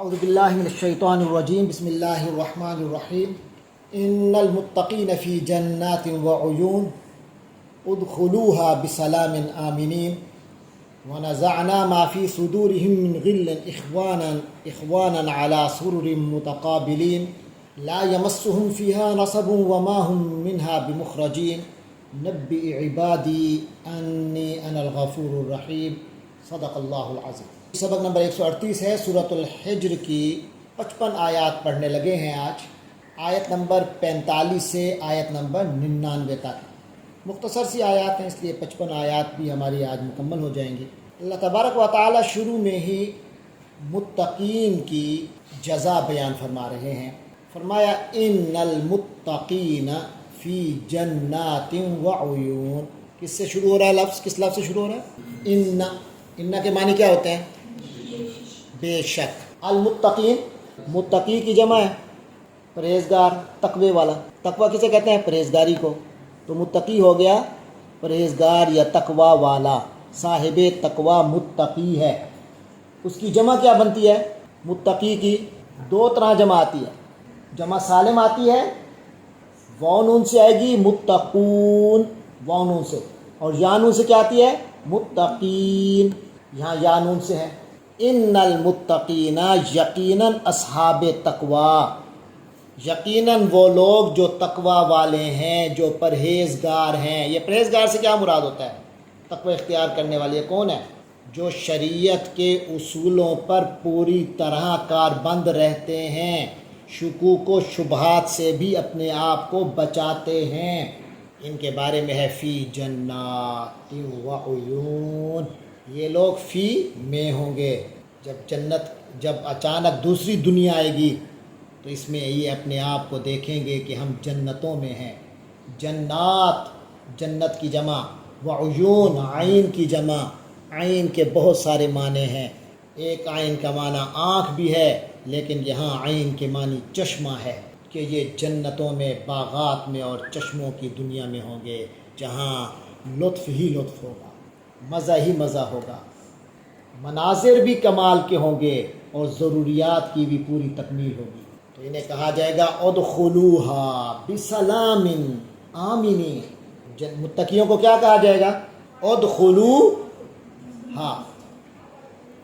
اعوذ باللہ من الشیطان الرجیم بسم اللہ الرحمن الرحیم ان المتقین فی جنات وعیون ادخلوها بسلام آمنین ونزعنا ما فی صدورهم من غل اخوانا على سرر متقابلین لا یمسهم فیها نصب وما هم منها بمخرجین نبئ عبادی انی انا الغفور الرحیم صدق اللہ العظیم۔ سبق نمبر 138 ہے، سورۃ الحجر کی 55 آیات پڑھنے لگے ہیں آج، آیت نمبر 45 سے آیت نمبر 99 تک۔ مختصر سی آیات ہیں، اس لیے 55 آیات بھی ہماری آج مکمل ہو جائیں گی۔ اللہ تبارک و تعالی شروع میں ہی متقین کی جزا بیان فرما رہے ہیں۔ فرمایا ان المتقین فی جنات وعیون۔ کس سے شروع ہو رہا ہے لفظ؟ کس لفظ سے شروع ہو رہا ہے؟ ان کے معنی کیا ہوتے ہیں؟ بے شک۔ المتقین، متقی کی جمع ہے پرہیزگار، تقوی والا۔ تقوی کسے کہتے ہیں؟ پرہیزگاری کو۔ تو متقی ہو گیا پرہیزگار یا تقوی والا، صاحب تقوی متقی ہے۔ اس کی جمع کیا بنتی ہے؟ متقی کی دو طرح جمع آتی ہے، جمع سالم آتی ہے، واو نون سے آئے گی متقون، واو نون سے، اور یا نون سے کیا آتی ہے؟ متقین، یہاں یا نون سے ہے۔ ان المتقین، یقیناً اصحاب تقوی، یقیناً وہ لوگ جو تقوی والے ہیں، جو پرہیزگار ہیں۔ یہ پرہیزگار سے کیا مراد ہوتا ہے؟ تقوی اختیار کرنے والے یہ کون ہے؟ جو شریعت کے اصولوں پر پوری طرح کاربند رہتے ہیں، شکوک و شبہات سے بھی اپنے آپ کو بچاتے ہیں۔ ان کے بارے میں ہے فی جنات وعیون، یہ لوگ فی میں ہوں گے۔ جب اچانک دوسری دنیا آئے گی تو اس میں یہ اپنے آپ کو دیکھیں گے کہ ہم جنتوں میں ہیں۔ جنات، جنت کی جمع، وعیون، عین کی جمع۔ عین کے بہت سارے معنی ہیں، ایک عین کا معنی آنکھ بھی ہے، لیکن یہاں عین کے معنی چشمہ ہے کہ یہ جنتوں میں، باغات میں اور چشموں کی دنیا میں ہوں گے، جہاں لطف ہی لطف ہوگا، مزہ ہی مزہ ہوگا، مناظر بھی کمال کے ہوں گے اور ضروریات کی بھی پوری تکمیل ہوگی۔ تو انہیں کہا جائے گا ادخلوہا بسلام آمنین۔ متقیوں کو کیا کہا جائے گا؟ ادخلوہا۔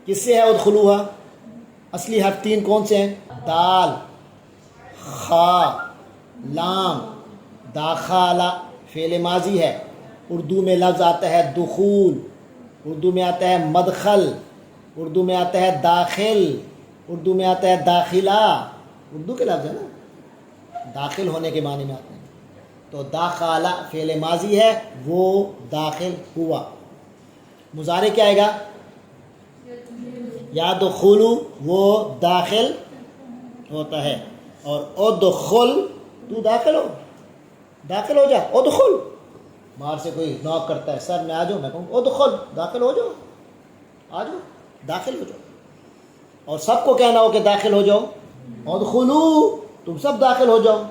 کس سے ہے ادخلوہا؟ اصلی حرف تین کون سے ہیں؟ دال، خا، لام۔ داخلہ فعل ماضی ہے، اردو میں لفظ آتا ہے دخول، اردو میں آتا ہے مدخل، اردو میں آتا ہے داخل، اردو میں آتا ہے داخلہ، اردو کے لفظ ہے نا، داخل ہونے کے معنی میں آتے ہیں۔ تو داخلہ فعل ماضی ہے، وہ داخل ہوا۔ مضارع کیا آئے گا؟ یدخلو، وہ داخل ہوتا ہے، اور ادخل، تو داخل ہو، داخل ہو جا، ادخل۔ باہر سے کوئی نوک کرتا ہے، سر میں آ جاؤں، میں کہوں ادخل، داخل ہو جاؤ، آ جاؤ، داخل ہو جاؤ۔ اور سب کو کہنا ہو کہ داخل ہو جاؤ، ادخلو، تم سب داخل ہو جاؤ۔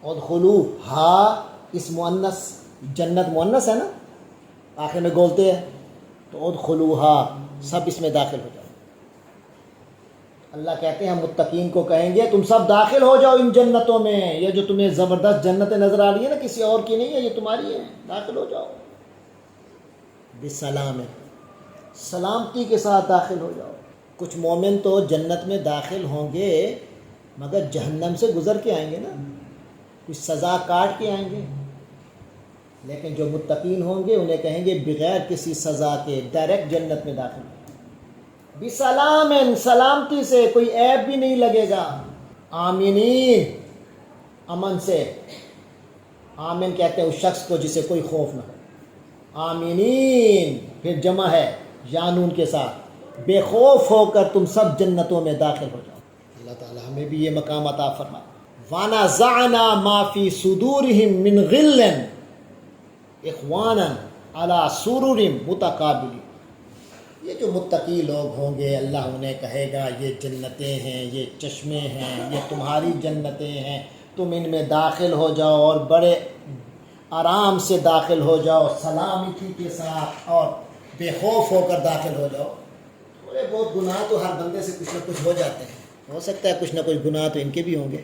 ادخلو ہا اس مؤنث، جنت مؤنث ہے نا، آخر میں گولتے ہیں، تو ادخلو ہا، سب اس میں داخل ہو جاؤ۔ اللہ کہتے ہیں متقین کو کہیں گے تم سب داخل ہو جاؤ ان جنتوں میں، یہ جو تمہیں زبردست جنتیں نظر آ رہی ہیں نا، کسی اور کی نہیں ہے، یہ تمہاری ہے، داخل ہو جاؤ۔ بسلام، سلامتی کے ساتھ داخل ہو جاؤ۔ کچھ مومن تو جنت میں داخل ہوں گے مگر جہنم سے گزر کے آئیں گے نا، کچھ سزا کاٹ کے آئیں گے، لیکن جو متقین ہوں گے انہیں کہیں گے بغیر کسی سزا کے ڈائریکٹ جنت میں داخل ہو۔ بسلام، سلامتی سے، کوئی عیب بھی نہیں لگے گا۔ آمینین، امن سے۔ آمین کہتے ہیں اس شخص کو جسے کوئی خوف نہ ہو۔ آمینین پھر جمع ہے یا نون کے ساتھ، بے خوف ہو کر تم سب جنتوں میں داخل ہو جاؤ۔ اللہ تعالی ہمیں بھی یہ مقام عطا فرمائے۔ وَنَزَعْنَا مَا فِي صُدُورِهِم مِّن غِلٍّ اخوانا علی سرر متقابلین۔ یہ جو متقی لوگ ہوں گے اللہ انہیں کہے گا یہ جنتیں ہیں، یہ چشمے ہیں، یہ تمہاری جنتیں ہیں، تم ان میں داخل ہو جاؤ اور بڑے آرام سے داخل ہو جاؤ، سلامتی کے ساتھ اور بے خوف ہو کر داخل ہو جاؤ۔ تھوڑے بہت گناہ تو ہر بندے سے کچھ نہ کچھ ہو جاتے ہیں، ہو سکتا ہے کچھ نہ کچھ گناہ تو ان کے بھی ہوں گے،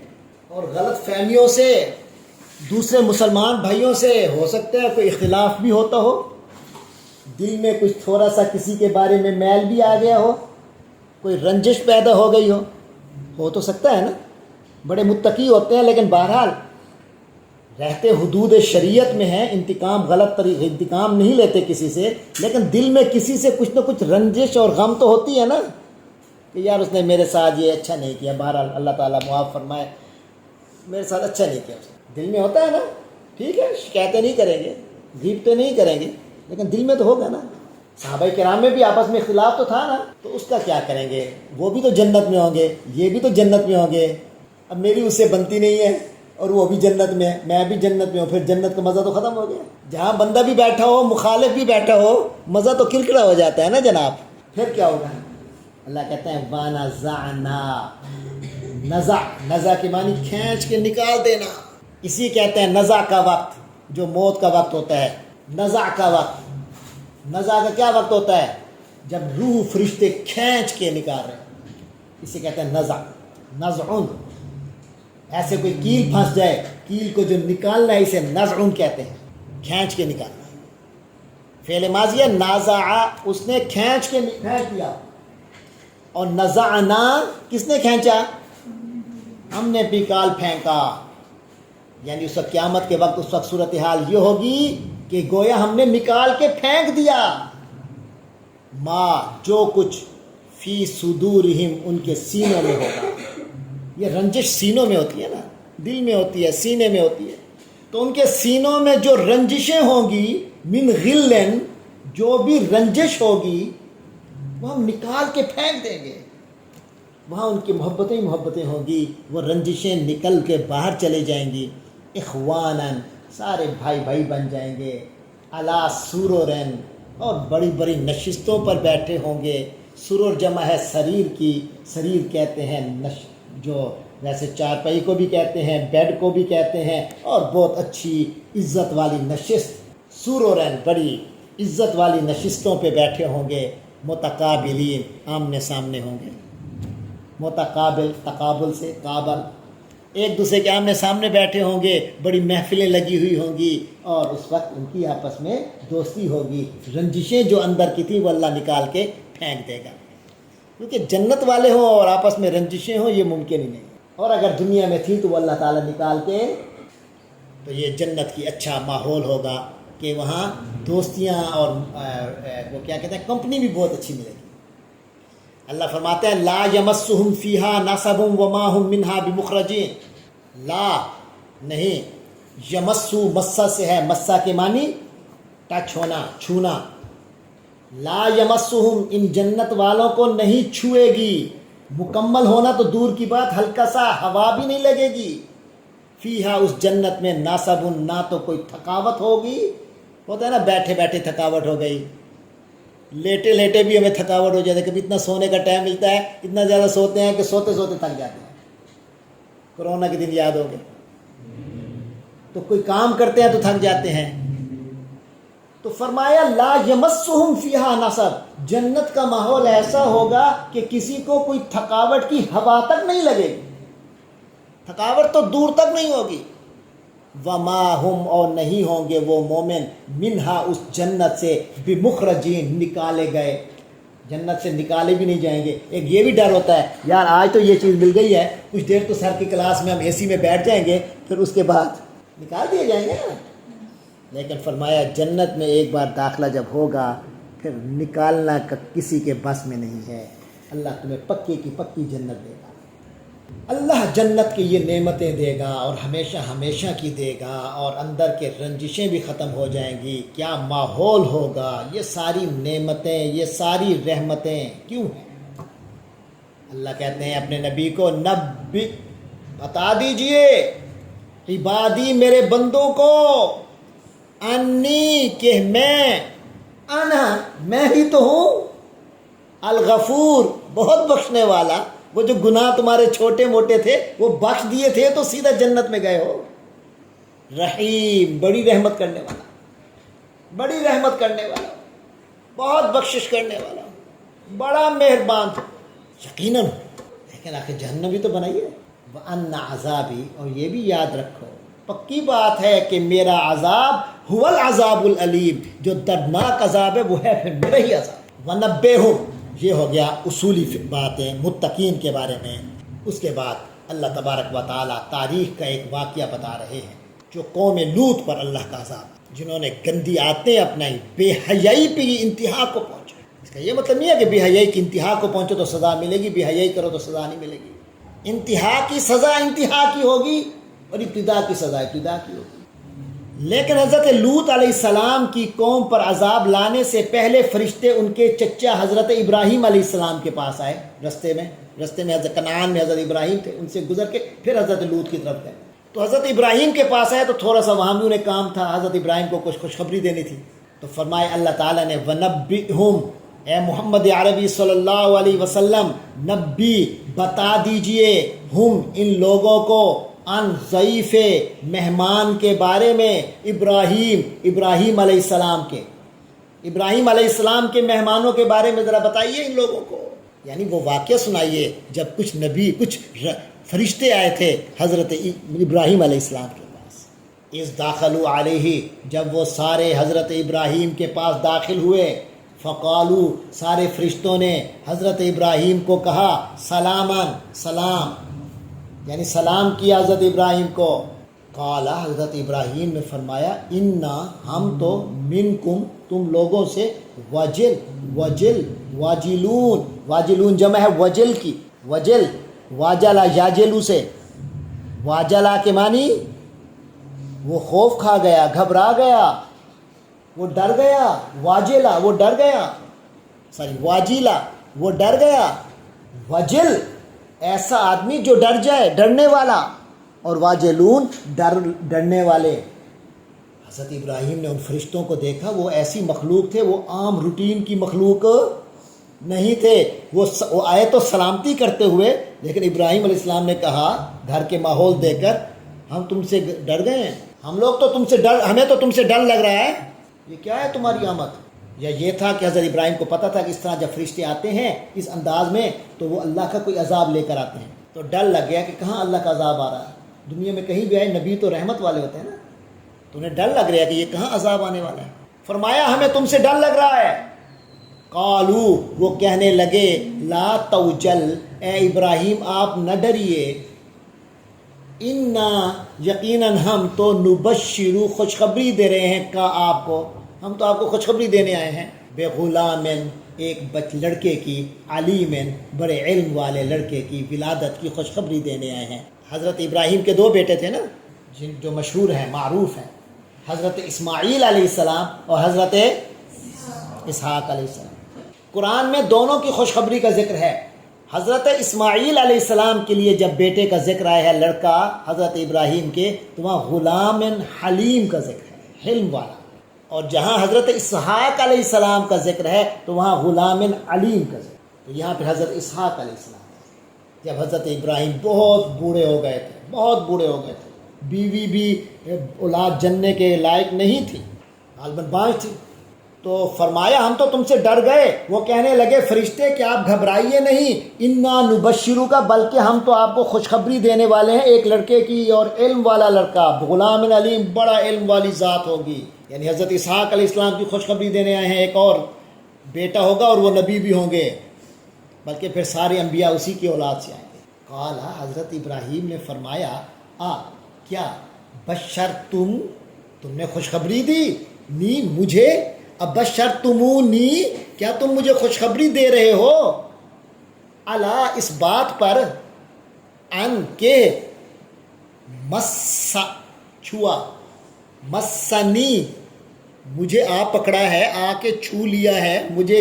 اور غلط فہمیوں سے دوسرے مسلمان بھائیوں سے ہو سکتا ہے کوئی اختلاف بھی ہوتا ہو، دل میں کچھ تھوڑا سا کسی کے بارے میں میل بھی آ گیا ہو، کوئی رنجش پیدا ہو گئی ہو تو سکتا ہے نا۔ بڑے متقی ہوتے ہیں لیکن بہرحال رہتے حدود شریعت میں ہیں، انتقام غلط طریقے انتقام نہیں لیتے کسی سے، لیکن دل میں کسی سے کچھ نہ کچھ رنجش اور غم تو ہوتی ہے نا کہ یار اس نے میرے ساتھ یہ اچھا نہیں کیا، بہرحال اللہ تعالیٰ معاف فرمائے، میرے ساتھ اچھا نہیں کیا، دل میں ہوتا ہے نا۔ ٹھیک ہے، شکایتیں نہیں کریں گے، غیبتیں نہیں کریں گے، لیکن دل میں تو ہوگا نا۔ صحابہ کرام میں بھی آپس میں اختلاف تو تھا نا، تو اس کا کیا کریں گے؟ وہ بھی تو جنت میں ہوں گے، یہ بھی تو جنت میں ہوں گے، اب میری اس سے بنتی نہیں ہے اور وہ بھی جنت میں ہے، میں بھی جنت میں ہوں، پھر جنت کا مزہ تو ختم ہو گیا۔ جہاں بندہ بھی بیٹھا ہو، مخالف بھی بیٹھا ہو، مزہ تو کرکڑا ہو جاتا ہے نا جناب۔ پھر کیا ہوگا؟ اللہ کہتے ہیں وَنَزَعْنَا، نزع کے معنی کھینچ کے نکال دینا، اسی کہتے ہیں نزع کا وقت، جو موت کا وقت ہوتا ہے، نزع کا وقت۔ نزع کا کیا وقت ہوتا ہے؟ جب روح فرشتے کھینچ کے نکال رہے ہیں، اسے کہتے ہیں نزع، نزعن۔ ایسے کوئی کیل پھنس جائے، کیل کو جو نکالنا ہے اسے نزعن کہتے ہیں، کھینچ کے نکالنا۔ فعل ماضی ہے نازع، اس نے کھینچ دیا، اور نزعنا کس نے کھینچا؟ ہم نے نکال پھینکا، یعنی اس وقت قیامت کے وقت اس وقت صورتحال یہ ہوگی کہ گویا ہم نے نکال کے پھینک دیا ما جو کچھ فی صدورہم ان کے سینوں میں ہوگا۔ یہ رنجش سینوں میں ہوتی ہے نا، دل میں ہوتی ہے، سینے میں ہوتی ہے، تو ان کے سینوں میں جو رنجشیں ہوں گی، من غلن، جو بھی رنجش ہوگی وہ ہم نکال کے پھینک دیں گے۔ وہاں ان کی محبتیں ہوں گی، وہ رنجشیں نکل کے باہر چلے جائیں گی۔ اخواناً، سارے بھائی بھائی بن جائیں گے، علی سررن، اور بڑی بڑی نشستوں پر بیٹھے ہوں گے۔ سرر جمع ہے سریر کی، سریر کہتے ہیں جو ویسے چارپائی کو بھی کہتے ہیں، بیڈ کو بھی کہتے ہیں، اور بہت اچھی عزت والی نشست، سررن، بڑی عزت والی نشستوں پہ بیٹھے ہوں گے۔ متقابلین، آمنے سامنے ہوں گے۔ متقابل، تقابل سے قابل، ایک دوسرے کے آمنے سامنے بیٹھے ہوں گے، بڑی محفلیں لگی ہوئی ہوں گی، اور اس وقت ان کی آپس میں دوستی ہوگی۔ رنجشیں جو اندر کی تھی وہ اللہ نکال کے پھینک دے گا، کیونکہ جنت والے ہوں اور آپس میں رنجشیں ہوں یہ ممکن ہی نہیں، اور اگر دنیا میں تھی تو وہ اللہ تعالیٰ نکال کے، تو یہ جنت کی اچھا ماحول ہوگا کہ وہاں دوستیاں اور وہ کیا کہتے ہیں، کمپنی بھی بہت اچھی ملے گی۔ اللہ فرماتے ہیں لا یمسہم فیہا نصب وما ہم منہا بمخرجین، لا نہیں، یمسو مسا سے ہے، مسا کے معنی ٹچ ہونا، چھونا، لا یمسہم، ان جنت والوں کو نہیں چھوئے گی، مکمل ہونا تو دور کی بات، ہلکا سا ہوا بھی نہیں لگے گی، فیہا اس جنت میں نصب، نہ تو کوئی تھکاوٹ ہوگی، ہوتا ہے نا بیٹھے بیٹھے تھکاوٹ ہو گئی، لیٹے لیٹے بھی ہمیں تھکاوٹ ہو جاتی ہے، کبھی اتنا سونے کا ٹائم ملتا ہے، اتنا زیادہ سوتے ہیں کہ سوتے سوتے تھک جاتے ہیں، کرونا کے دن یاد ہو گئے، تو کوئی کام کرتے ہیں تو تھک جاتے ہیں، تو فرمایا لا یمسہم فیہا نصب، جنت کا ماحول ایسا ہوگا کہ کسی کو کوئی تھکاوٹ کی ہوا تک نہیں لگے گی، تھکاوٹ تو دور تک نہیں ہوگی، وما ہم، اور نہیں ہوں گے وہ مومن، منہا اس جنت سے، بمخرجین، نکالے گئے، جنت سے نکالے بھی نہیں جائیں گے۔ ایک یہ بھی ڈر ہوتا ہے یار آج تو یہ چیز مل گئی ہے، کچھ دیر تو سر کی کلاس میں ہم اے سی میں بیٹھ جائیں گے، پھر اس کے بعد نکال دیے جائیں گے نا، لیکن فرمایا جنت میں ایک بار داخلہ جب ہوگا پھر نکالنا کسی کے بس میں نہیں ہے۔ اللہ تمہیں پکی کی پکی جنت دے گا، اللہ جنت کی یہ نعمتیں دے گا اور ہمیشہ ہمیشہ کی دے گا، اور اندر کے رنجشیں بھی ختم ہو جائیں گی، کیا ماحول ہوگا، یہ ساری نعمتیں، یہ ساری رحمتیں کیوں ہیں؟ اللہ کہتے ہیں اپنے نبی کو نبی، بتا دیجئے عبادی، میرے بندوں کو، انی، کہ میں ہی تو ہوں، الغفور، بہت بخشنے والا، وہ جو گناہ تمہارے چھوٹے موٹے تھے وہ بخش دیے تھے تو سیدھا جنت میں گئے ہو، رحیم، بڑی رحمت کرنے والا، بڑی رحمت کرنے والا، بہت بخشش کرنے والا، بڑا مہربان تھا یقیناً، لیکن آخر جہنم بھی تو بنائی ہے. وَأَنَّ عَذَابِي، اور یہ بھی یاد رکھو پکی بات ہے کہ میرا عذاب هو العذاب العلیم، جو دردناک عذاب ہے وہ ہے پھر میرا ہی عذاب. وَنَبِّئْهُمْ، یہ ہو گیا اصولی باتیں متقین کے بارے میں. اس کے بعد اللہ تبارک و تعالیٰ تاریخ کا ایک واقعہ بتا رہے ہیں جو قوم لوط پر اللہ کا عذاب، جنہوں نے گندی عادتیں اپنائی، بے حیائی پہ انتہا کو پہنچے. اس کا یہ مطلب نہیں ہے کہ بے حیائی کی انتہا کو پہنچو تو سزا ملے گی، بے حیائی کرو تو سزا نہیں ملے گی. انتہا کی سزا انتہا کی ہوگی اور ابتدا کی سزا ابتدا کی ہوگی. لیکن حضرت لوط علیہ السلام کی قوم پر عذاب لانے سے پہلے فرشتے ان کے چچا حضرت ابراہیم علیہ السلام کے پاس آئے. رستے میں حضرت کنعان میں حضرت ابراہیم تھے، ان سے گزر کے پھر حضرت لوط کی طرف گئے. تو حضرت ابراہیم کے پاس آئے تو تھوڑا سا وہاں بھی انہیں کام تھا، حضرت ابراہیم کو کچھ خوشخبری دینی تھی. تو فرمائے اللہ تعالیٰ نے وَنَبِّئْهُمْ، اے محمد عربی صلی اللہ علیہ وسلم، نبی بتا دیجئے، ہم ان لوگوں کو، ان ضعیف مہمان کے بارے میں، ابراہیم علیہ السلام کے مہمانوں کے بارے میں ذرا بتائیے ان لوگوں کو. یعنی وہ واقعہ سنائیے جب کچھ فرشتے آئے تھے حضرت ابراہیم علیہ السلام کے پاس. اذ داخلوا علیہ، جب وہ سارے حضرت ابراہیم کے پاس داخل ہوئے، فقالو، سارے فرشتوں نے حضرت ابراہیم کو کہا، سلامن، سلام، یعنی سلام کیا حضرت ابراہیم کو. قال، حضرت ابراہیم نے فرمایا، انا، ہم تو، منکم، تم لوگوں سے، واجلون جمع ہے وجل کی، وجل، واجلا یاجلو سے، واجلا کے معنی وہ خوف کھا گیا، گھبرا گیا، وہ ڈر گیا. واجلا وہ ڈر گیا، واجیلا وہ ڈر گیا. وجل ایسا آدمی جو ڈر جائے، ڈرنے والا، اور واجلون ڈرنے والے. حضرت ابراہیم نے ان فرشتوں کو دیکھا، وہ ایسی مخلوق تھے، وہ عام روٹین کی مخلوق نہیں تھے. وہ آئے تو سلامتی کرتے ہوئے، لیکن ابراہیم علیہ السلام نے کہا گھر کے ماحول دیکھ کر، ہم تم سے ڈر گئے ہیں، ہمیں تو تم سے ڈر لگ رہا ہے، یہ کیا ہے تمہاری آمد؟ یا یہ تھا کہ حضرت ابراہیم کو پتہ تھا کہ اس طرح جب فرشتے آتے ہیں اس انداز میں تو وہ اللہ کا کوئی عذاب لے کر آتے ہیں، تو ڈر لگ گیا کہ کہاں اللہ کا عذاب آ رہا ہے. دنیا میں کہیں بھی آئے نبی تو رحمت والے ہوتے ہیں نا، تو انہیں ڈر لگ رہا ہے کہ یہ کہاں عذاب آنے والا ہے. فرمایا ہمیں تم سے ڈر لگ رہا ہے. قالو، وہ کہنے لگے، لا توجل، اے ابراہیم آپ نہ ڈریے، انا، یقیناً ہم تو، نبشرو، خوشخبری دے رہے ہیں، کا آپ کو، ہم تو آپ کو خوشخبری دینے آئے ہیں، بے غلامن، ایک لڑکے کی، علیمن، بڑے علم والے لڑکے کی، ولادت کی خوشخبری دینے آئے ہیں. حضرت ابراہیم کے دو بیٹے تھے نا جو مشہور ہیں، معروف ہیں، حضرت اسماعیل علیہ السلام اور حضرت اسحاق علیہ السلام. قرآن میں دونوں کی خوشخبری کا ذکر ہے. حضرت اسماعیل علیہ السلام کے لیے جب بیٹے کا ذکر آیا ہے، لڑکا حضرت ابراہیم کے، تو وہاں غلام حلیم کا ذکر ہے، حلم والا. اور جہاں حضرت اسحاق علیہ السلام کا ذکر ہے تو وہاں غلام علیم کا ذکر. تو یہاں پہ حضرت اسحاق علیہ السلام، جب حضرت ابراہیم بہت بوڑھے ہو گئے تھے، بیوی بھی اولاد جننے کے لائق نہیں تھی، غالباً بانج تھی، تو فرمایا ہم تو تم سے ڈر گئے. وہ کہنے لگے فرشتے کہ آپ گھبرائیے نہیں، انا نبشرو کا، بلکہ ہم تو آپ کو خوشخبری دینے والے ہیں ایک لڑکے کی، اور علم والا لڑکا، غلام علیم، بڑا علم والی ذات ہوگی. یعنی حضرت اسحاق علیہ السلام کی خوشخبری دینے آئے ہیں، ایک اور بیٹا ہوگا اور وہ نبی بھی ہوں گے، بلکہ پھر سارے انبیاء اسی کی اولاد سے آئیں گے. قال، حضرت ابراہیم نے فرمایا، کیا تم نے خوشخبری دی، نی مجھے، ابشرتمونی، کیا تم مجھے خوشخبری دے رہے ہو، الا، اس بات پر، ان کے، چھوا، مسنی، مجھے پکڑا ہے، کے چھو لیا ہے، مجھے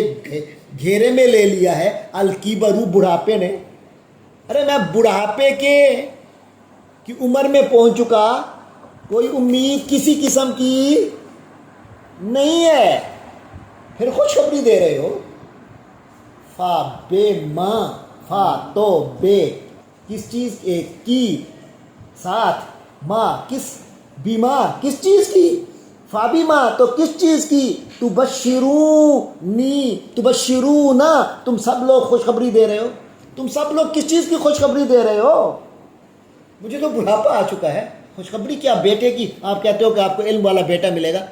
گھیرے میں لے لیا ہے، الکبرو، بڑھاپے نے، ارے میں بڑھاپے کی عمر میں پہنچ چکا، کوئی امید کسی قسم کی نہیں ہے، پھر خوشخبری دے رہے ہو. فا، بے، ماں، فا تو بے، کس چیز کی، ساتھ، ماں، کس، بیمار، کس چیز کی، فابیما تو کس چیز کی، تبشرونا تم سب لوگ خوشخبری دے رہے ہو، تم سب لوگ کس چیز کی خوشخبری دے رہے ہو؟ مجھے تو بڑھاپا آ چکا ہے، خوشخبری کیا؟ بیٹے کی آپ کہتے ہو کہ آپ کو علم والا بیٹا ملے گا،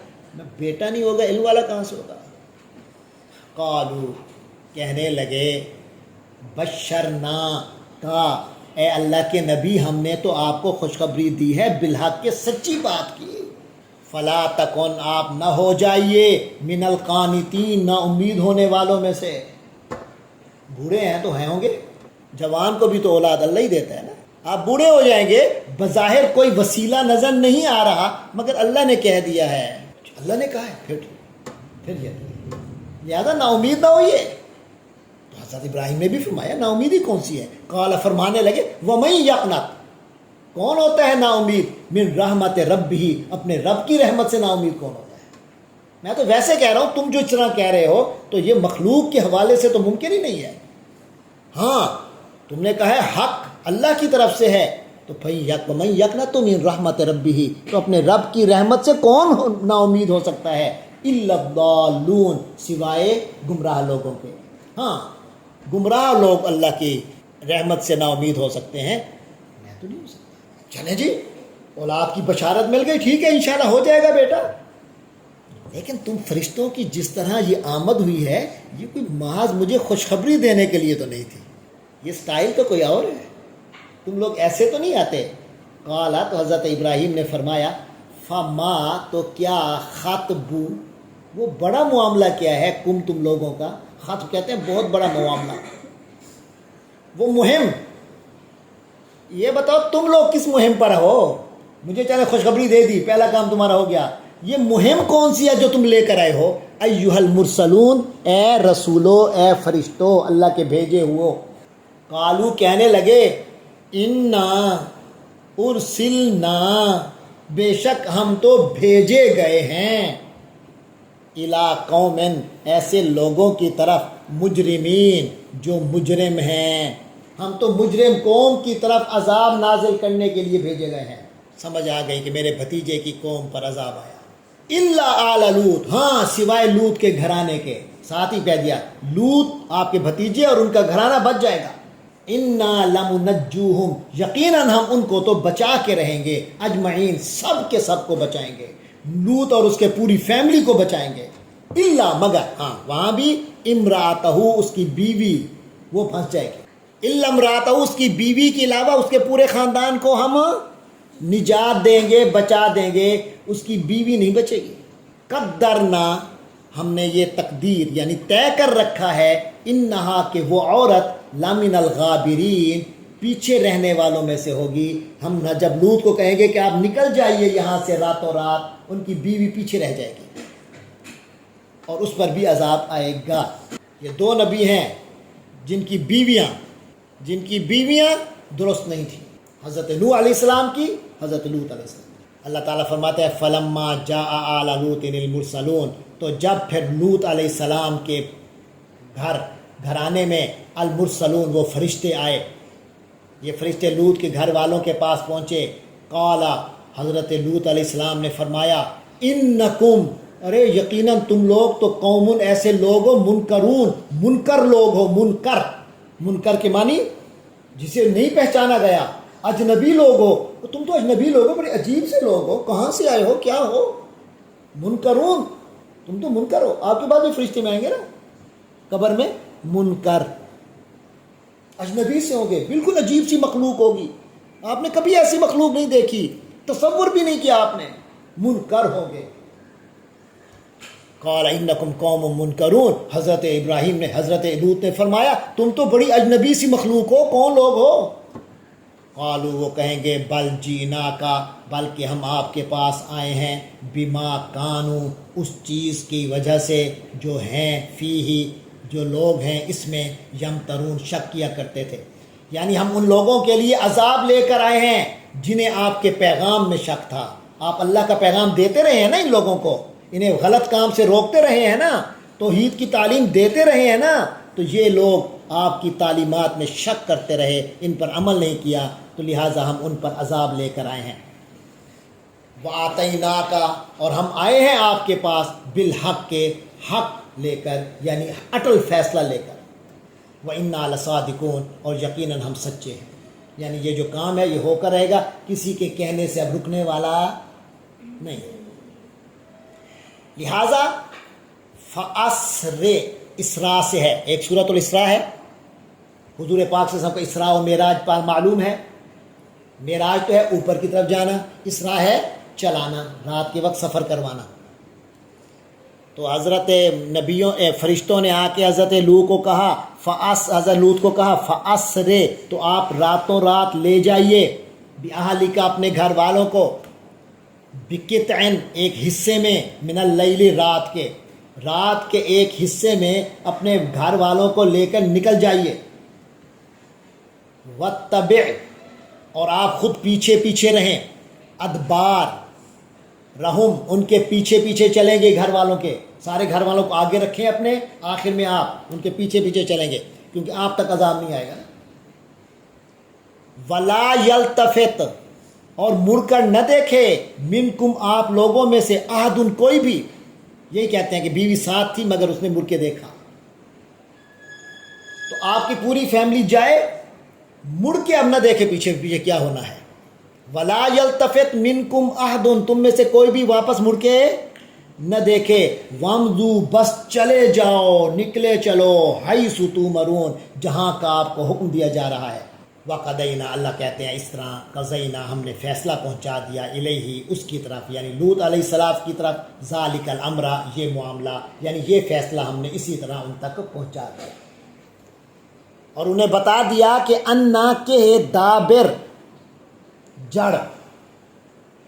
بیٹا نہیں ہوگا علم والا کہاں سے ہوگا؟ قالو کہنے لگے، بشرنا کا اے اللہ کے نبی ہم نے تو آپ کو خوشخبری دی ہے بالحق کے سچی بات کی، فلا تکن آپ نہ ہو جائیے من القانتین نا امید ہونے والوں میں سے۔ بوڑھے ہیں تو ہیں ہوں گے، جوان کو بھی تو اولاد اللہ ہی دیتا ہے نا، آپ بوڑھے ہو جائیں گے، بظاہر کوئی وسیلہ نظر نہیں آ رہا مگر اللہ نے کہہ دیا ہے، اللہ نے کہا ہے، پھر یہ لہذا نا امید نہ ہوئیے۔ تو حضرت ابراہیم نے بھی فرمایا نا امیدی کون سی ہے؟ قال فرمانے لگے وَمَن یقنط، کون ہوتا ہے نا امید؟ من رحمت ربہ، اپنے رب کی رحمت سے نا امید کون ہوتا ہے؟ میں تو ویسے کہہ رہا ہوں، تم جو اس طرح کہہ رہے ہو تو یہ مخلوق کے حوالے سے تو ممکن ہی نہیں ہے۔ ہاں تم نے کہا ہے حق اللہ کی طرف سے ہے، تو وَمَن یقنط من رحمت ربہ، تو اپنے رب کی رحمت سے کون نا امید ہو سکتا ہے؟ الا الضالون، سوائے گمراہ لوگوں کے۔ ہاں گمراہ لوگ اللہ کی رحمت سے نا امید ہو سکتے ہیں، میں تو نہیں ہو سکتا۔ چلیں جی اولاد کی بشارت مل گئی، ٹھیک ہے انشاءاللہ ہو جائے گا بیٹا، لیکن تم فرشتوں کی جس طرح یہ آمد ہوئی ہے یہ کوئی محض مجھے خوشخبری دینے کے لیے تو نہیں تھی، یہ سٹائل تو کوئی اور ہے، تم لوگ ایسے تو نہیں آتے۔ قالا تو حضرت ابراہیم نے فرمایا فما تو کیا خطبو، وہ بڑا معاملہ کیا ہے کم تم لوگوں کا، خطب کہتے ہیں بہت بڑا معاملہ، وہ مہم، یہ بتاؤ تم لوگ کس مہم پر ہو؟ مجھے چلے خوشخبری دے دی، پہلا کام تمہارا ہو گیا، یہ مہم کون سی ہے جو تم لے کر آئے ہو؟ ایھا المرسلون، اے رسولو، اے فرشتو اللہ کے بھیجے ہوئے۔ قالو کہنے لگے انا ارسلنا، بے شک ہم تو بھیجے گئے ہیں، الی قوم، ایسے لوگوں کی طرف، مجرمین جو مجرم ہیں، ہم تو مجرم قوم کی طرف عذاب نازل کرنے کے لیے بھیجے گئے ہیں۔ سمجھ آ گئی کہ میرے بھتیجے کی قوم پر عذاب آیا۔ الا آل لوط، ہاں سوائے لوط کے گھرانے کے، ساتھ ہی کہہ دیا لوط آپ کے بھتیجے اور ان کا گھرانہ بچ جائے گا۔ انا لمنجوہم، یقیناً ہم ان کو تو بچا کے رہیں گے، اجمعین سب کے سب کو بچائیں گے، لوط اور اس کے پوری فیملی کو بچائیں گے، الا مگر، ہاں وہاں بھی امراتہ، اس کی بیوی وہ پھنس جائے گی، الا امراتہ، اس کی بیوی کے علاوہ اس کے پورے خاندان کو ہم نجات دیں گے، بچا دیں گے، اس کی بیوی نہیں بچے گی۔ قدرنا، ہم نے یہ تقدیر یعنی طے کر رکھا ہے، انہا کہ وہ عورت لامن الغابرین، پیچھے رہنے والوں میں سے ہوگی۔ ہم نہ جب لوط کو کہیں گے کہ آپ نکل جائیے یہاں سے راتوں رات، ان کی بیوی پیچھے رہ جائے گی اور اس پر بھی عذاب آئے گا۔ یہ دو نبی ہیں جن کی بیویاں درست نہیں تھیں، حضرت نوح علیہ السلام کی، حضرت لوط علیہ السلام۔ اللہ تعالیٰ فرماتا ہے فلما جاء آل لوط المرسلون، تو جب پھر لوط علیہ السلام کے گھرانے میں المرسلون، وہ فرشتے آئے، یہ فرشتے لوط کے گھر والوں کے پاس پہنچے، قال، حضرت لوط علیہ السلام نے فرمایا انکم، ارے یقیناً تم لوگ تو قوم، ایسے لوگ ہو، منکرون، منکر لوگ ہو، منکر کے معنی جسے نہیں پہچانا گیا، اجنبی لوگ ہو، تم تو اجنبی لوگ ہو، بڑے عجیب سے لوگ ہو، کہاں سے آئے ہو، کیا ہو، منکرون، تم تو منکر ہو۔ آپ کے بعد بھی فرشتے میں آئیں گے نا قبر میں، منکر، اجنبی سے ہوں گے، بالکل عجیب سی مخلوق ہوگی، آپ نے کبھی ایسی مخلوق نہیں دیکھی، تصور بھی نہیں کیا آپ نے، منکر ہوں گے۔ قال انکم قوم منکرون، حضرت ابراہیم نے، حضرت لوط نے فرمایا تم تو بڑی اجنبی سی مخلوق ہو، کون لوگ ہو؟ قالو، وہ کہیں گے بل جینا کا، بلکہ ہم آپ کے پاس آئے ہیں، بما کانو، اس چیز کی وجہ سے جو ہیں، فیہی، جو لوگ ہیں اس میں، یمترون، شک کیا کرتے تھے، یعنی ہم ان لوگوں کے لیے عذاب لے کر آئے ہیں جنہیں آپ کے پیغام میں شک تھا، آپ اللہ کا پیغام دیتے رہے ہیں نا ان لوگوں کو، انہیں غلط کام سے روکتے رہے ہیں نا، توحید کی تعلیم دیتے رہے ہیں نا، تو یہ لوگ آپ کی تعلیمات میں شک کرتے رہے، ان پر عمل نہیں کیا، تو لہٰذا ہم ان پر عذاب لے کر آئے ہیں۔ وَآتَيْنَاكَ اور ہم آئے ہیں آپ کے پاس بالحق کے حق لے کر، یعنی اٹل فیصلہ لے کر، وَإِنَّا لَصَادِقُونَ اور یقیناً ہم سچے ہیں، یعنی یہ جو کام ہے یہ ہو کر رہے گا، کسی کے کہنے سے اب رکنے والا نہیں۔ لہذا فَأَسْرِ اسراء سے ہے، ایک سورۃ الاسراء ہے، حضور پاک سے سب کا اسراء و معراج پر معلوم ہے۔ معراج تو ہے اوپر کی طرف جانا، اسراء ہے چلانا، رات کے وقت سفر کروانا۔ تو حضرت فرشتوں نے آ کے حضرت لوط کو کہا حضرت لوط کو کہا فَأَسْرِ تو آپ راتوں رات لے جائیے بِأَهْلِكَ اپنے گھر والوں کو، بِقِطْعٍ ایک حصے میں، من اللیل رات کے ایک حصے میں اپنے گھر والوں کو لے کر نکل جائیے، وَاتَّبِعْ اور آپ خود پیچھے پیچھے رہیں، ادبار رہم ان کے پیچھے پیچھے چلیں گے، گھر والوں کے سارے گھر والوں کو آگے رکھیں اپنے، آخر میں آپ ان کے پیچھے پیچھے چلیں گے کیونکہ آپ تک عذاب نہیں آئے گا۔ وَلَا يَلْتَفِتْ اور مڑ کر نہ دیکھے، منکم آپ لوگوں میں سے، احد کوئی بھی، یہی کہتے ہیں کہ بیوی ساتھ تھی مگر اس نے مڑ کے دیکھا، تو آپ کی پوری فیملی جائے، مڑ کے اب نہ دیکھے پیچھے پیچھے کیا ہونا ہے۔ وَلَا يَلْتَفِتْ مِنْكُمْ أَحَدٌ تم میں سے کوئی بھی واپس مڑ کے نہ دیکھے، وَامْضُوا بس چلے جاؤ، نکلے چلو، حَيْثُ تُؤْمَرُونَ جہاں کا آپ کو حکم دیا جا رہا ہے۔ وَقَضَيْنَا اللہ کہتے ہیں اس طرح، قضینا ہم نے فیصلہ پہنچا دیا، الیہ اس کی طرف، یعنی لوط علیہ السلام کی طرف، ذالک الامر یہ معاملہ، یعنی یہ فیصلہ ہم نے اسی طرح ان تک پہنچا دیا، اور انہیں بتا دیا کہ انا کے دابر جڑ،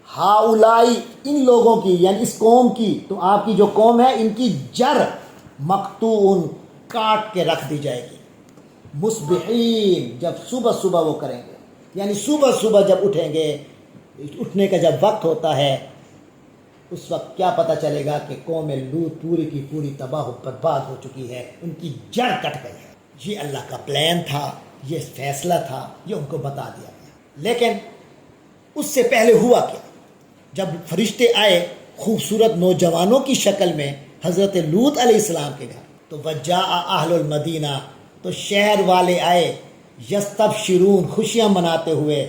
ہاؤلائی ان لوگوں کی، یعنی اس قوم کی، تو آپ کی جو قوم ہے ان کی جڑ مقطوع کاٹ کے رکھ دی جائے گی، مصبحین جب صبح صبح وہ کریں گے، یعنی صبح صبح جب اٹھیں گے، اٹھنے کا جب وقت ہوتا ہے اس وقت کیا پتہ چلے گا کہ قوم لوط پوری کی پوری تباہ و برباد ہو چکی ہے، ان کی جڑ کٹ گئی ہے۔ یہ اللہ کا پلان تھا، یہ فیصلہ تھا، یہ ان کو بتا دیا گیا۔ لیکن اس سے پہلے ہوا کیا؟ جب فرشتے آئے خوبصورت نوجوانوں کی شکل میں حضرت لوط علیہ السلام کے گھر، تو وجاء اہل المدینہ تو شہر والے آئے، یستبشرون خوشیاں مناتے ہوئے،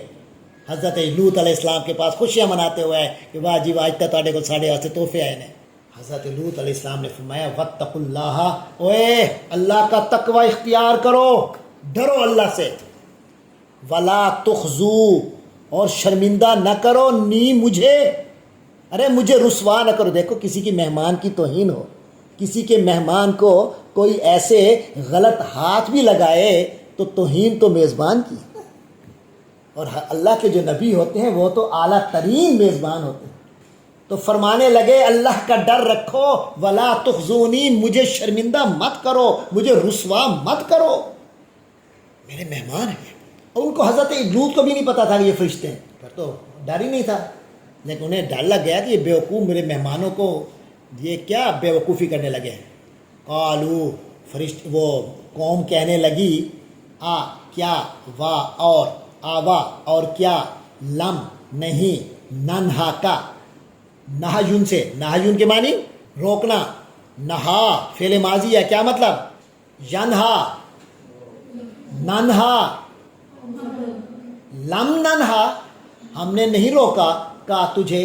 حضرت لوط علیہ السلام کے پاس خوشیاں مناتے ہوئے کہ واہ جی واہ اجتا تواڈے کو ساڈے واسطے تحفے آئے نے۔ حضرت لوط علیہ السلام نے فرمایا واتقوا اللہ، اوے اللہ کا تقوی اختیار کرو، ڈرو اللہ سے، ولا تخزو اور شرمندہ نہ کرو نی مجھے، ارے مجھے رسوا نہ کرو۔ دیکھو کسی کی مہمان کی توہین ہو، کسی کے مہمان کو کوئی ایسے غلط ہاتھ بھی لگائے تو توہین تو میزبان کی، اور اللہ کے جو نبی ہوتے ہیں وہ تو اعلیٰ ترین میزبان ہوتے ہیں۔ تو فرمانے لگے اللہ کا ڈر رکھو، ولا تخزونی مجھے شرمندہ مت کرو، مجھے رسوا مت کرو، میرے مہمان ہیں۔ اور ان کو حضرت لوط کو بھی نہیں پتا تھا کہ یہ فرشتے ہیں، پھر تو ڈر ہی نہیں تھا، لیکن انہیں ڈر لگ گیا کہ یہ بیوقوف میرے مہمانوں کو یہ کیا بیوقوفی کرنے لگے ہیں۔ قالو وہ قوم کہنے لگی کیا، وا اور آوا اور کیا، لم نہیں، ننہا کا، نہیون سے، نہیون کے معنی روکنا، نہا فعل ماضی ہے، کیا مطلب، ینہا، ننہا، لم ننہا ہم نے نہیں روکا کا تجھے،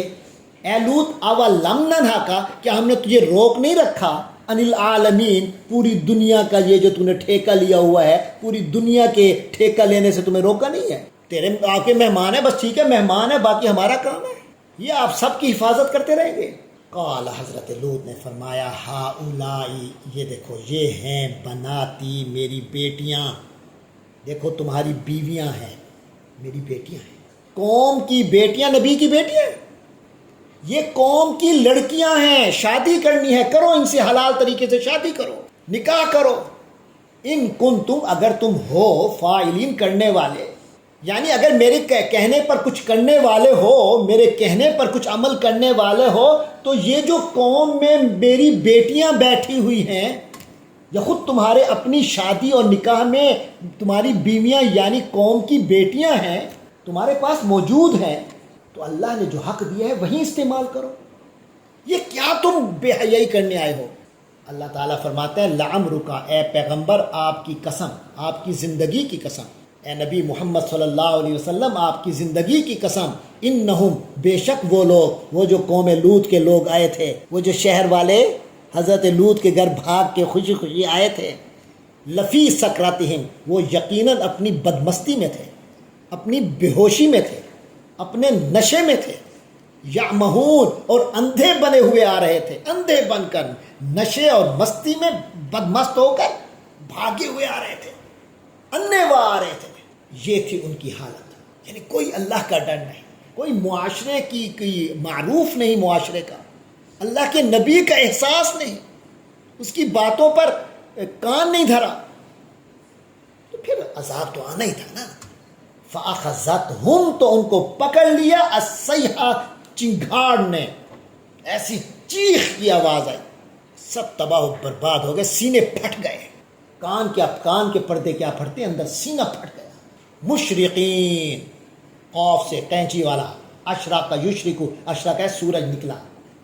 اے لوط اوا لم ننہا کا کیا ہم نے تجھے روک نہیں رکھا، ان العالمین پوری دنیا کا یہ جو تم نے ٹھیکہ لیا ہوا ہے، پوری دنیا کے ٹھیکہ لینے سے تمہیں روکا نہیں ہے، تیرے آپ کے مہمان ہیں، بس ٹھیک ہے مہمان ہے، باقی ہمارا کام ہے، یہ آپ سب کی حفاظت کرتے رہیں گے۔ قال حضرت لوط نے فرمایا ہاؤلائی یہ دیکھو یہ ہیں بناتی میری بیٹیاں، دیکھو تمہاری بیویاں ہیں، میری بیٹیاں ہیں، قوم کی بیٹیاں نبی کی بیٹیاں، یہ قوم کی لڑکیاں ہیں، شادی کرنی ہے، کرو ان سے حلال طریقے سے شادی کرو، نکاح کرو، ان کنتم اگر تم ہو فاعلین کرنے والے، یعنی اگر میرے کہنے پر کچھ کرنے والے ہو، میرے کہنے پر کچھ عمل کرنے والے ہو، تو یہ جو قوم میں میری بیٹیاں بیٹھی ہوئی ہیں یا خود تمہارے اپنی شادی اور نکاح میں تمہاری بیویاں یعنی قوم کی بیٹیاں ہیں تمہارے پاس موجود ہیں، تو اللہ نے جو حق دیا ہے وہیں استعمال کرو، یہ کیا تم بے حیائی کرنے آئے ہو؟ اللہ تعالیٰ فرماتے ہیں لعمرک، اے پیغمبر آپ کی قسم، آپ کی زندگی کی قسم، اے نبی محمد صلی اللہ علیہ وسلم آپ کی زندگی کی قسم، انہم بے شک وہ لوگ، وہ جو قوم لوط کے لوگ آئے تھے، وہ جو شہر والے حضرت لوط کے گھر بھاگ کے خوشی خوشی آئے تھے، لفی سکراتہم، وہ یقیناً اپنی بدمستی میں تھے، اپنی بے ہوشی میں تھے، اپنے نشے میں تھے، یعمہون، اور اندھے بنے ہوئے آ رہے تھے، اندھے بن کر نشے اور مستی میں بدمست ہو کر بھاگے ہوئے آ رہے تھے، انے وہ آ رہے تھے۔ یہ تھی ان کی حالت، یعنی کوئی اللہ کا ڈر نہیں، کوئی معاشرے کی کوئی معروف نہیں، معاشرے کا اللہ کے نبی کا احساس نہیں، اس کی باتوں پر کان نہیں دھرا، تو پھر عذاب تو آنا ہی تھا نا۔ فَأَخَذَتْهُمْ، تو ان کو پکڑ لیا، الصَّيْحَةُ، چنگھاڑ نے، ایسی چیخ کی آواز آئی، سب تباہ و برباد ہو گئے، سینے پھٹ گئے، کان کے پردے کیا پھٹتے، اندر سینہ پھٹ گیا۔ مشرقین، قوف سے قینچی والا، اشراق یشرکو، اشراق ہے سورج نکلا،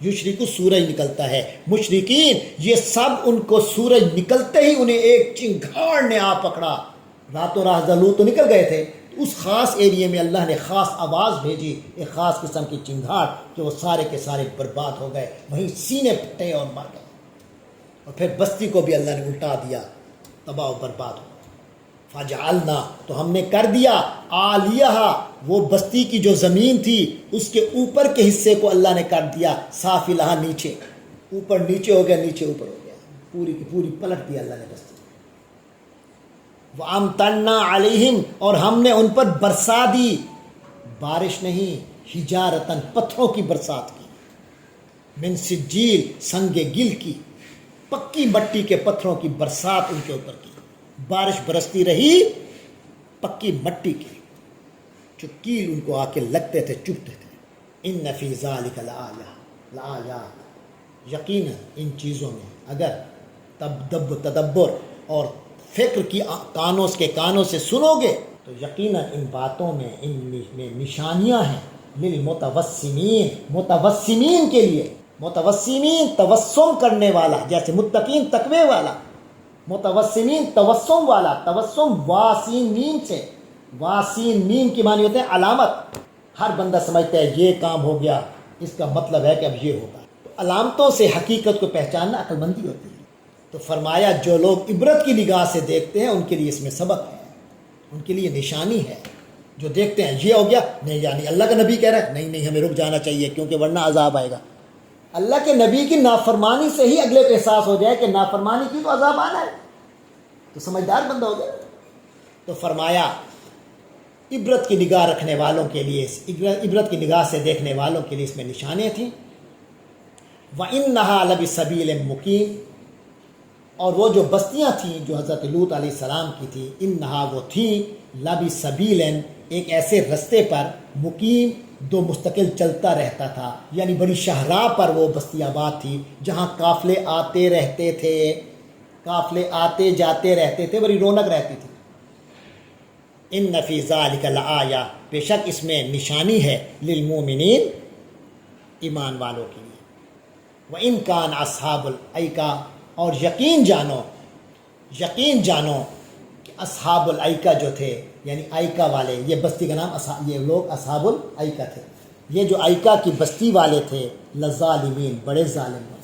یشرکو سورج نکلتا ہے، مشرقین، یہ سب ان کو سورج نکلتے ہی انہیں ایک چنگھاڑ نے آ پکڑا۔ راتوں رات لوط تو نکل گئے تھے، اس خاص ایریے میں اللہ نے خاص آواز بھیجی، ایک خاص قسم کی چنگھاڑ، کہ وہ سارے کے سارے برباد ہو گئے، وہیں سینے پھٹے اور مر گئے۔ اور پھر بستی کو بھی اللہ نے الٹا دیا، تباہ و برباد ہو گئے۔ فجعلنا، تو ہم نے کر دیا، عالیہا، وہ بستی کی جو زمین تھی اس کے اوپر کے حصے کو اللہ نے کر دیا، سافلہا، نیچے، اوپر نیچے ہو گیا، نیچے اوپر ہو گیا، پوری کی پوری پلٹ دیا اللہ نے بستی۔ وَأَمْطَرْنَا عَلَيْهِمْ، اور ہم نے ان پر برسا دی، بارش نہیں، حجارتاً، پتھروں کی برسات کی، من سجیل، سنگ گل کی، پکی مٹی کے پتھروں کی برسات ان کے اوپر کی، بارش برستی رہی پکی مٹی کی، جو کیل ان کو آ کے لگتے تھے، چبھتے تھے۔ ان فی ذالک لآیات، یقیناً ان چیزوں میں اگر تدبر اور فکر کی کانوں سے سنو گے تو یقیناً ان باتوں میں، ان میں نشانیاں ہیں، للمتوسمین، متوسمین کے لیے، متوسمین توسم کرنے والا، جیسے متقین تقوی والا، متوسمین توسم والا، توسم واسین میم سے، واسین میم کی معنی ہوتے ہیں علامت، ہر بندہ سمجھتا ہے یہ کام ہو گیا، اس کا مطلب ہے کہ اب یہ ہوگا، تو علامتوں سے حقیقت کو پہچاننا عقل مندی ہوتی ہے۔ تو فرمایا جو لوگ عبرت کی نگاہ سے دیکھتے ہیں ان کے لیے اس میں سبق ہے، ان کے لیے نشانی ہے، جو دیکھتے ہیں یہ ہو گیا، نہیں یعنی اللہ کا نبی کہہ رہا ہے، نہیں ہمیں رک جانا چاہیے کیونکہ ورنہ عذاب آئے گا۔ اللہ کے نبی کی نافرمانی سے ہی اگلے کو احساس ہو جائے کہ نافرمانی کی تو عذاب آنا ہے، تو سمجھدار بندہ ہو گیا۔ تو فرمایا عبرت کی نگاہ رکھنے والوں کے لیے، عبرت کی نگاہ سے دیکھنے والوں کے لیے اس میں نشانیاں تھیں۔ وَإِنَّهَا لَبِسَبِيلٍ مُقِيمٍ، اور وہ جو بستیاں تھیں جو حضرت لوط علیہ السلام کی تھی، انہا، وہ تھیں، لَبِسَبِيلٍ، ایک ایسے رستے پر، مقیم، دو مستقل چلتا رہتا تھا، یعنی بڑی شاہراہ پر وہ بستی آباد تھی جہاں قافلے آتے رہتے تھے، قافلے آتے جاتے رہتے تھے، بڑی رونق رہتی تھی۔ ان فی ذالک لآیہ، بے شک اس میں نشانی ہے، للمومنین، ایمان والوں کے لیے۔ وَإِنْ كَانَ أَصْحَابُ الْأَيْكَةِ، اور یقین جانو کہ اصحاب الایکہ جو تھے، یعنی ایکہ والے، یہ بستی کا نام، یہ لوگ اصحاب الایکہ تھے، یہ جو ایکہ کی بستی والے تھے، لظالمین، بڑے ظالم ہیں۔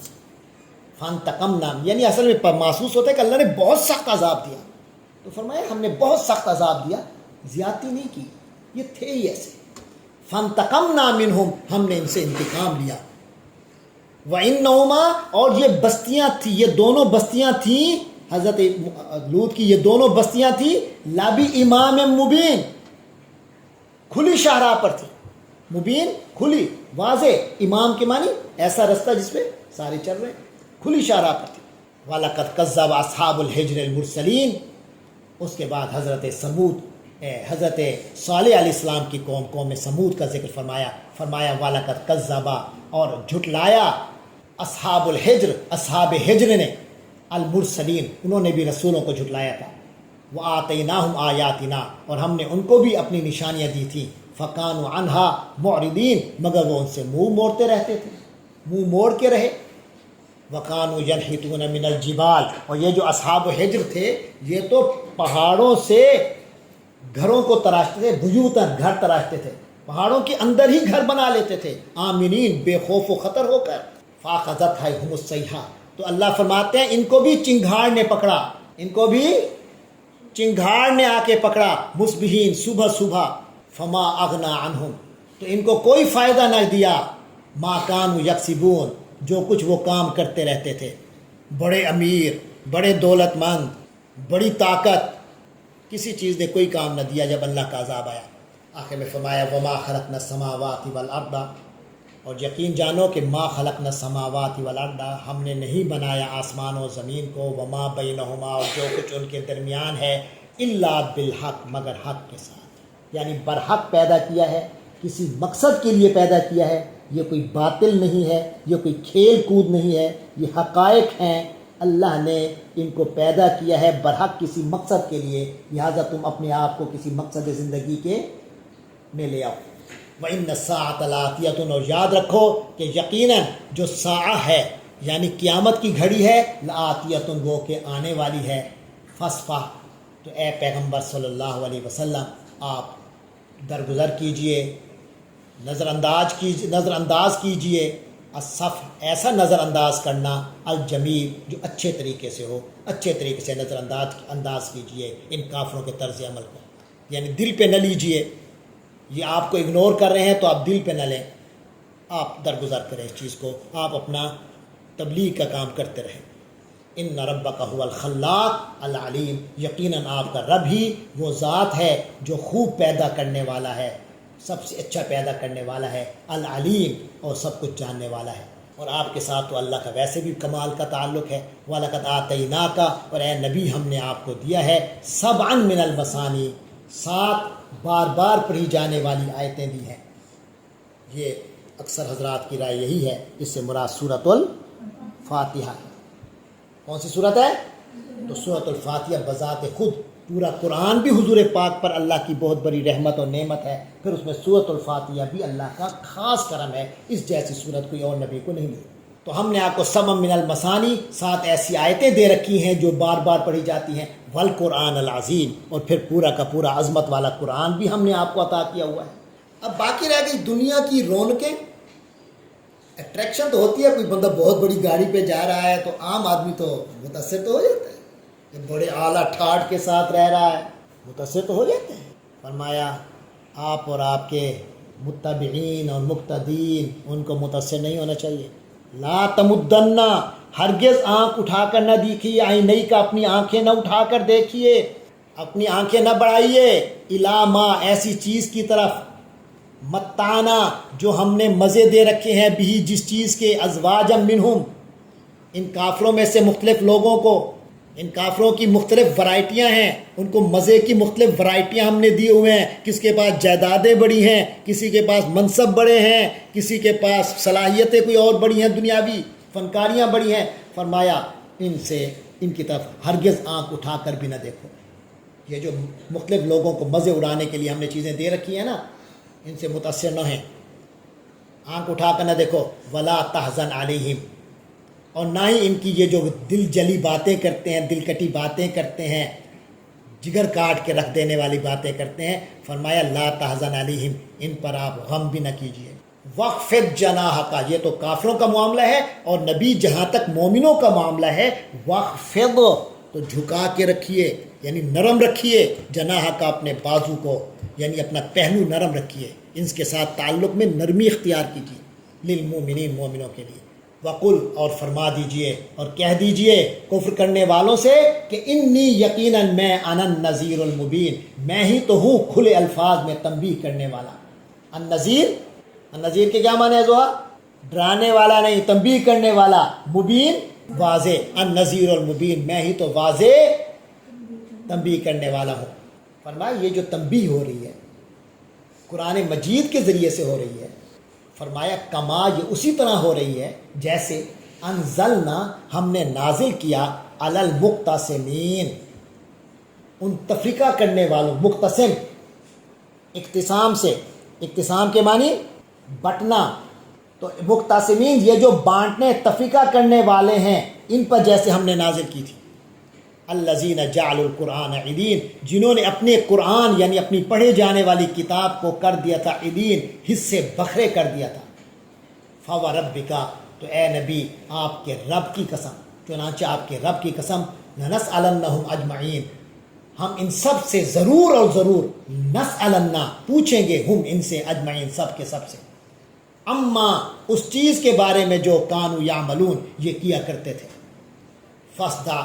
فانتقمنا، یعنی اصل میں محسوس ہوتا ہے کہ اللہ نے بہت سخت عذاب دیا، تو فرمایا ہم نے بہت سخت عذاب دیا، زیادتی نہیں کی، یہ تھے ہی ایسے۔ فانتقمنا منہم، ہم نے ان سے انتقام لیا۔ وَإِنَّهُمَا، اور یہ بستیاں تھیں، یہ دونوں بستیاں تھیں، حضرت لوط کی یہ دونوں بستیاں تھیں، لَبِ إِمَامٍ مُبِينٍ، کھلی شاہراہ پر تھی، مبین کھلی واضح، امام کے معنی ایسا رستہ جس پہ سارے چل رہے ہیں، کھلی شاہراہ پر تھی۔ وَلَقَدْ كَذَّبَ أَصْحَابُ الْحِجْرِ الْمُرْسَلِينَ، اس کے بعد حضرت صالح علیہ السلام کی قوم سمود کا ذکر فرمایا وَلَقَدْ كَذَّبَ، اور جھٹلایا، اصحاب الحجر، اصحاب حجر نے، المرسلین، انہوں نے بھی رسولوں کو جھٹلایا تھا۔ وَآتَيْنَاهُمْ آیَاتِنَا، اور ہم نے ان کو بھی اپنی نشانیاں دی تھیں، فکانوا عنہا معرضین، مگر وہ ان سے منہ موڑتے رہتے تھے، منہ موڑ کے رہے۔ وَقَانُوا يَنْحِتُونَ مِنَ الْجِبَالِ، اور یہ جو اصحاب حجر تھے یہ تو پہاڑوں سے گھروں کو تراشتے تھے، بیوتاً، گھر تراشتے تھے، پہاڑوں کے اندر ہی گھر بنا لیتے تھے، آمنین، بے خوف و خطر ہو کر۔ فَأَخَذَتْهُمُ الصَّيْحَةُ، تو اللہ فرماتے ہیں ان کو بھی چنگھاڑ نے پکڑا، ان کو بھی چنگھاڑ نے آ کے پکڑا، مصبحین، صبح صبح۔ فما اغنا عنہم، تو ان کو کوئی فائدہ نہ دیا، ما کانوا یکسبون، جو کچھ وہ کام کرتے رہتے تھے، بڑے امیر، بڑے دولت مند، بڑی طاقت، کسی چیز نے کوئی کام نہ دیا جب اللہ کا عذاب آیا۔ آخر میں فرمایا وما خلقنا السماوات والارض، اور یقین جانو کہ ما خلقنا السماوات والارض، ہم نے نہیں بنایا آسمان و زمین کو، وما بینہما، اور جو کچھ ان کے درمیان ہے، الا بالحق، مگر حق کے ساتھ، یعنی برحق پیدا کیا ہے، کسی مقصد کے لیے پیدا کیا ہے، یہ کوئی باطل نہیں ہے، یہ کوئی کھیل کود نہیں ہے، یہ حقائق ہیں، اللہ نے ان کو پیدا کیا ہے برحق کسی مقصد کے لیے، لہٰذا تم اپنے آپ کو کسی مقصد زندگی کے میں لے آؤ۔ وَإِنَّ السَّاعَةَ لَآتِيَةٌ، اور یاد رکھو کہ یقیناً جو ساعہ ہے یعنی قیامت کی گھڑی ہے، لآتیۃ، وہ کہ آنے والی ہے، فاصفح، تو اے پیغمبر صلی اللہ علیہ وسلم آپ درگزر کیجئے، نظر انداز کیجئے، الصفح، ایسا نظر انداز کرنا، الجمیل، جو اچھے طریقے سے ہو، اچھے طریقے سے نظر انداز کیجئے ان کافروں کے طرز عمل کو، یعنی دل پہ نہ لیجئے، یہ آپ کو اگنور کر رہے ہیں تو آپ دل پہ نہ لیں، آپ درگزر کریں اس چیز کو، آپ اپنا تبلیغ کا کام کرتے رہیں۔ ان ربک هو الخلاق العلیم، یقیناً آپ کا رب ہی وہ ذات ہے جو خوب پیدا کرنے والا ہے، سب سے اچھا پیدا کرنے والا ہے، العلیم، اور سب کچھ جاننے والا ہے۔ اور آپ کے ساتھ تو اللہ کا ویسے بھی کمال کا تعلق ہے، وَلَقَدْ آتَيْنَاكَ، اور اے نبی ہم نے آپ کو دیا ہے، سبعا من المثانی، 7 بار بار پڑھی جانے والی آیتیں دی ہیں۔ یہ اکثر حضرات کی رائے یہی ہے، اس سے مراد سورۃ الفاتحہ ہے۔ کون سی صورت ہے؟ تو سورۃ الفاتحہ بذات خود، پورا قرآن بھی حضور پاک پر اللہ کی بہت بڑی رحمت اور نعمت ہے، پھر اس میں سورۃ الفاتحہ بھی اللہ کا خاص کرم ہے، اس جیسی صورت کوئی اور نبی کو نہیں ملی۔ تو ہم نے آپ کو سبع من المثانی، 7 ایسی آیتیں دے رکھی ہیں جو بار بار پڑھی جاتی ہیں، والقرآن العظیم، اور پھر پورا کا پورا عظمت والا قرآن بھی ہم نے آپ کو عطا کیا ہوا ہے۔ اب باقی رہ گئی دنیا کی رونقیں۔ اٹریکشن تو ہوتی ہے، کوئی بندہ بہت بڑی گاڑی پہ جا رہا ہے تو عام آدمی تو متاثر تو ہو جاتا ہے، جب بڑے اعلیٰ ٹھاٹ کے ساتھ رہ رہا ہے متاثر تو ہو جاتے ہیں۔ فرمایا آپ اور آپ کے متبعین اور مقتدین ان کو متاثر نہیں ہونا چاہیے۔ لا تمدن، ہرگز آنکھ اٹھا کر نہ دیکھیے، آئینہ کا اپنی آنکھیں نہ اٹھا کر دیکھیے، اپنی آنکھیں نہ بڑھائیے، الی ما، ایسی چیز کی طرف، متانا، جو ہم نے مزے دے رکھے ہیں، بھی، جس چیز کے، ازواجا منہم، ان کافروں میں سے مختلف لوگوں کو، ان کافروں کی مختلف ورائٹیاں ہیں، ان کو مزے کی مختلف ورائٹیاں ہم نے دیے ہوئے ہیں، کس کے پاس جائیدادیں بڑی ہیں، کسی کے پاس منصب بڑے ہیں، کسی کے پاس صلاحیتیں کوئی اور بڑی ہیں، دنیاوی فنکاریاں بڑی ہیں۔ فرمایا ان کی طرف ہرگز آنکھ اٹھا کر بھی نہ دیکھو۔ یہ جو مختلف لوگوں کو مزے اڑانے کے لیے ہم نے چیزیں دے رکھی ہیں نا، ان سے متاثر نہ ہیں، آنکھ اٹھا کر نہ دیکھو۔ ولا تحزن علیہم، اور نہ ہی ان کی یہ جو دل جلی باتیں کرتے ہیں، دل کٹی باتیں کرتے ہیں، جگر کاٹ کے رکھ دینے والی باتیں کرتے ہیں، فرمایا لا تحزن علیہم، ان پر آپ غم بھی نہ کیجیے۔ وخفض جناحک، یہ تو کافروں کا معاملہ ہے، اور نبی جہاں تک مومنوں کا معاملہ ہے، وخفض، تو جھکا کے رکھیے، یعنی نرم رکھیے، جناحک، اپنے بازو کو، یعنی اپنا پہلو نرم رکھیے، ان کے ساتھ تعلق میں نرمی اختیار کیجیے، للمؤمنین، مومنوں کے لیے۔ وقل، اور فرما دیجئے اور کہہ دیجئے کفر کرنے والوں سے کہ انی، یقیناً میں، انا النذیر المبین، میں ہی تو ہوں کھلے الفاظ میں تنبیہ کرنے والا۔ النذیر کے کیا معنی ہے زہا؟ ڈرانے والا نہیں، تنبیہ کرنے والا، مبین واضح، النذیر المبین، میں ہی تو واضح تنبیہ کرنے والا ہوں۔ فرمایا یہ جو تنبیہ ہو رہی ہے قرآن مجید کے ذریعے سے ہو رہی ہے، فرمایا کما، یہ اسی طرح ہو رہی ہے جیسے انزلنا، ہم نے نازل کیا، علی المقتسمین، ان تفریقہ کرنے والوں، مقتسم اقتسام سے، اقتسام کے معنی بٹنا. تو مقتسمین یہ جو بانٹنے تفریقہ کرنے والے ہیں ان پر جیسے ہم نے نازل کی تھی. الذین جعلوا القرآن عیدین جنہوں نے اپنے قرآن یعنی اپنی پڑھے جانے والی کتاب کو کر دیا تھا عیدین حصے بکھرے کر دیا تھا. فوربک تو اے نبی آپ کے رب کی قسم چنانچہ آپ کے رب کی قسم لنسألنہم اجمعین ہم ان سب سے ضرور اور ضرور نسألنا پوچھیں گے ہم ان سے اجمعین سب کے سب سے اما اس چیز کے بارے میں جو کانوا یعملون یہ کیا کرتے تھے. فصدع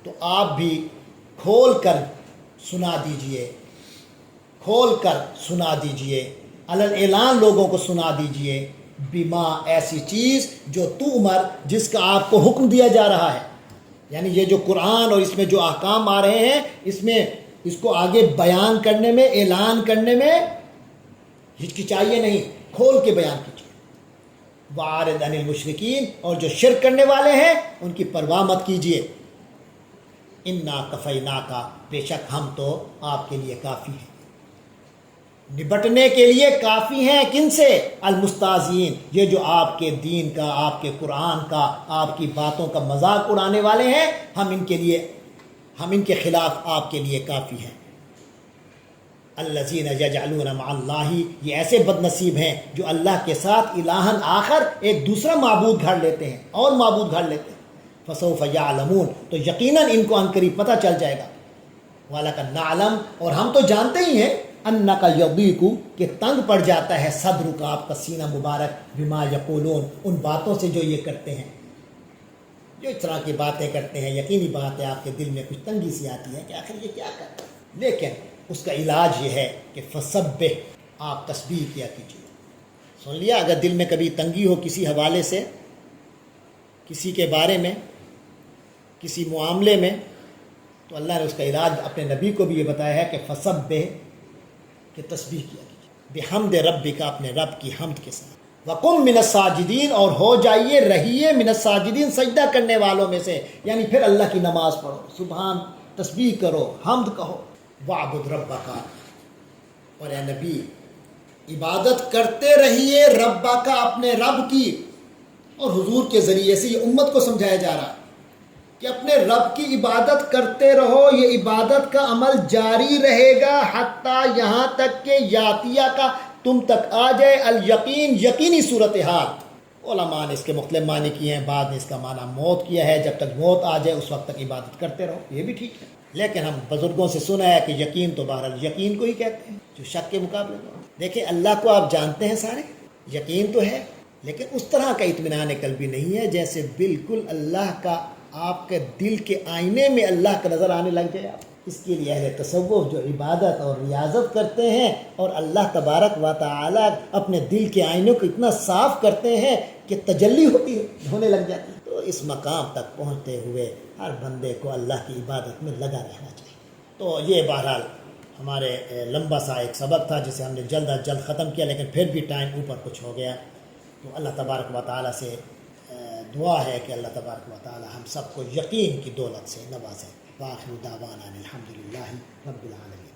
تو آپ بھی کھول کر سنا دیجئے علل اعلان لوگوں کو سنا دیجئے بما ایسی چیز جو تؤمر جس کا آپ کو حکم دیا جا رہا ہے. یعنی یہ جو قرآن اور اس میں جو احکام آ رہے ہیں اس میں اس کو آگے بیان کرنے میں اعلان کرنے میں ہچکچائیے نہیں کھول کے بیان کیجیے. وَأَعْرِضْ عَنِ الْمُشْرِكِينَ اور جو شرک کرنے والے ہیں ان کی پرواہ مت کیجیے. اِنَّا كَفَيْنَاكَ بے شک ہم تو آپ کے لیے کافی ہیں نبٹنے کے لیے کافی ہیں. کن سے؟ المستہزئین یہ جو آپ کے دین کا آپ کے قرآن کا آپ کی باتوں کا مذاق اڑانے والے ہیں ہم ان کے خلاف آپ کے لیے کافی ہیں. الذین یجعلون مع اللہ یہ ایسے بد نصیب ہیں جو اللہ کے ساتھ الہًا آخر ایک دوسرا معبود گھڑ لیتے ہیں اور معبود گھڑ لیتے ہیں. فسوف یعلمون تو یقیناً ان کو عنقریب پتہ چل جائے گا. وَلَقَدْ نَعْلَمُ اور ہم تو جانتے ہی ہیں اَنَّكَ يَضِيقُ کہ تنگ پڑ جاتا ہے صدرک آپ کا سینہ مبارک بما یقولون ان باتوں سے جو یہ کرتے ہیں جو اس طرح کی باتیں کرتے ہیں. یقینی بات ہے آپ کے دل میں کچھ تنگی سی آتی ہے کہ آخر یہ کیا کرتا ہے. لیکن اس کا علاج یہ ہے کہ فسبح آپ تسبیح کیا کیجیے. سن لیا اگر دل میں کبھی تنگی ہو کسی حوالے سے کسی کے بارے میں کسی معاملے میں تو اللہ نے اس کا علاج اپنے نبی کو بھی یہ بتایا ہے کہ فسبح کہ تسبیح کیا کیجیے بحمد ربک اپنے رب کی حمد کے ساتھ. وقم من الساجدین اور ہو جائیے رہیے من الساجدین سجدہ کرنے والوں میں سے یعنی پھر اللہ کی نماز پڑھو سبحان تسبیح کرو حمد کہو. وعبد ربک اور اے نبی عبادت کرتے رہیے ربک اپنے رب کی. اور حضور کے ذریعے سے یہ امت کو سمجھایا جا رہا ہے کہ اپنے رب کی عبادت کرتے رہو. یہ عبادت کا عمل جاری رہے گا حتیٰ یہاں تک کہ یاتیہ کا تم تک آ جائے الیقین یقینی صورتحال. علماء نے اس کے مختلف معنی کیے ہیں. بعد نے اس کا معنی موت کیا ہے جب تک موت آ جائے اس وقت تک عبادت کرتے رہو. یہ بھی ٹھیک ہے لیکن ہم بزرگوں سے سنا ہے کہ یقین تو بہرحال یقین کو ہی کہتے ہیں جو شک کے مقابلے میں. دیکھیں اللہ کو آپ جانتے ہیں سارے یقین تو ہے لیکن اس طرح کا اطمینان قلبی نہیں ہے جیسے بالکل اللہ کا آپ کے دل کے آئینے میں اللہ کا نظر آنے لگ جائے. اس کے لیے اہل تصوف جو عبادت اور ریاضت کرتے ہیں اور اللہ تبارک و تعالی اپنے دل کے آئینے کو اتنا صاف کرتے ہیں کہ تجلی ہونے لگ جاتی ہے. تو اس مقام تک پہنچتے ہوئے ہر بندے کو اللہ کی عبادت میں لگا رہنا چاہیے. تو یہ بہرحال ہمارے لمبا سا ایک سبق تھا جسے ہم نے جلد از جلد ختم کیا لیکن پھر بھی ٹائم اوپر کچھ ہو گیا. تو اللہ تبارک و تعالی سے دعا ہے کہ اللہ تبارک و تعالی ہم سب کو یقین کی دولت سے نوازے. وآخر دعوانا الحمدللہ رب العالمین.